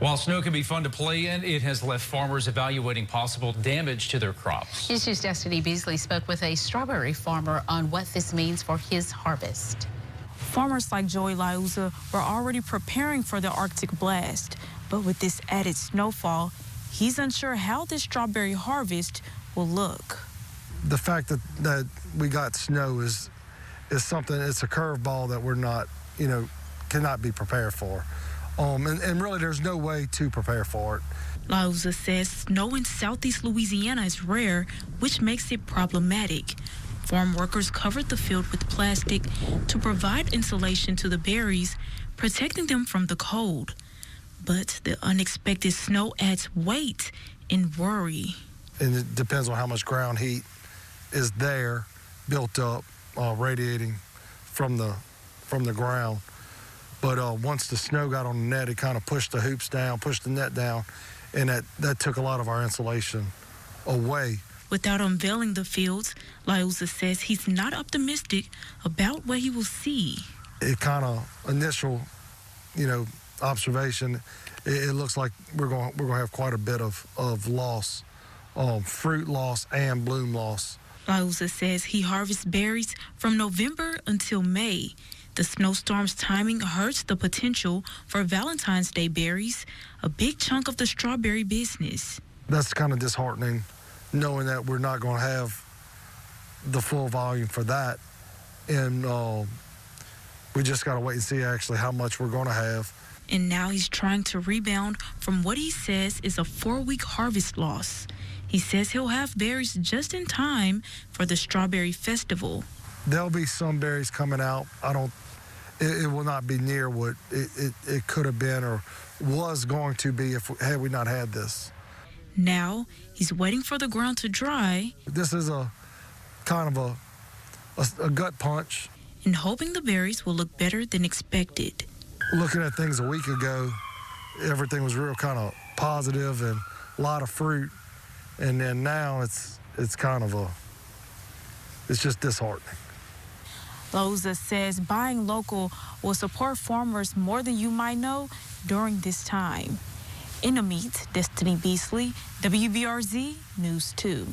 While snow can be fun to play in, it has left farmers evaluating possible damage to their crops. Issues Destiny Beasley spoke with a strawberry farmer on what this means for his harvest. Farmers like Joey Liuza were already preparing for the Arctic blast, but with this added snowfall, he's unsure how this strawberry harvest will look. The fact that we got snow is something, it's a curveball that we're not, cannot be prepared for. And really there's no way to prepare for it. Liuza says snow in southeast Louisiana is rare, which makes it problematic. Farm workers covered the field with plastic to provide insulation to the berries, protecting them from the cold. But the unexpected snow adds weight and worry. And it depends on how much ground heat is there, built up, radiating from the ground. But once the snow got on the net, it kind of pushed the hoops down, pushed the net down, and that took a lot of our insulation away. Without unveiling the fields, Liuza says he's not optimistic about what he will see. It kind of initial, observation, it looks like we're going to have quite a bit of loss, fruit loss and bloom loss. Liuza says he harvests berries from November until May. The snowstorm's timing hurts the potential for Valentine's Day berries, a big chunk of the strawberry business. That's kind of disheartening, knowing that we're not going to have the full volume for that. And we just got to wait and see actually how much we're going to have. And now he's trying to rebound from what he says is a 4-week harvest loss. He says he'll have berries just in time for the Strawberry Festival. There'll be some berries coming out. It will not be near what it could have been or was going to be had we not had this. Now he's waiting for the ground to dry. This is a kind of a gut punch. And hoping the berries will look better than expected. Looking at things a week ago, everything was real kind of positive and a lot of fruit. And then now it's just disheartening. Liuza says buying local will support farmers more than you might know during this time. In the meet, Destiny Beasley, WBRZ News 2.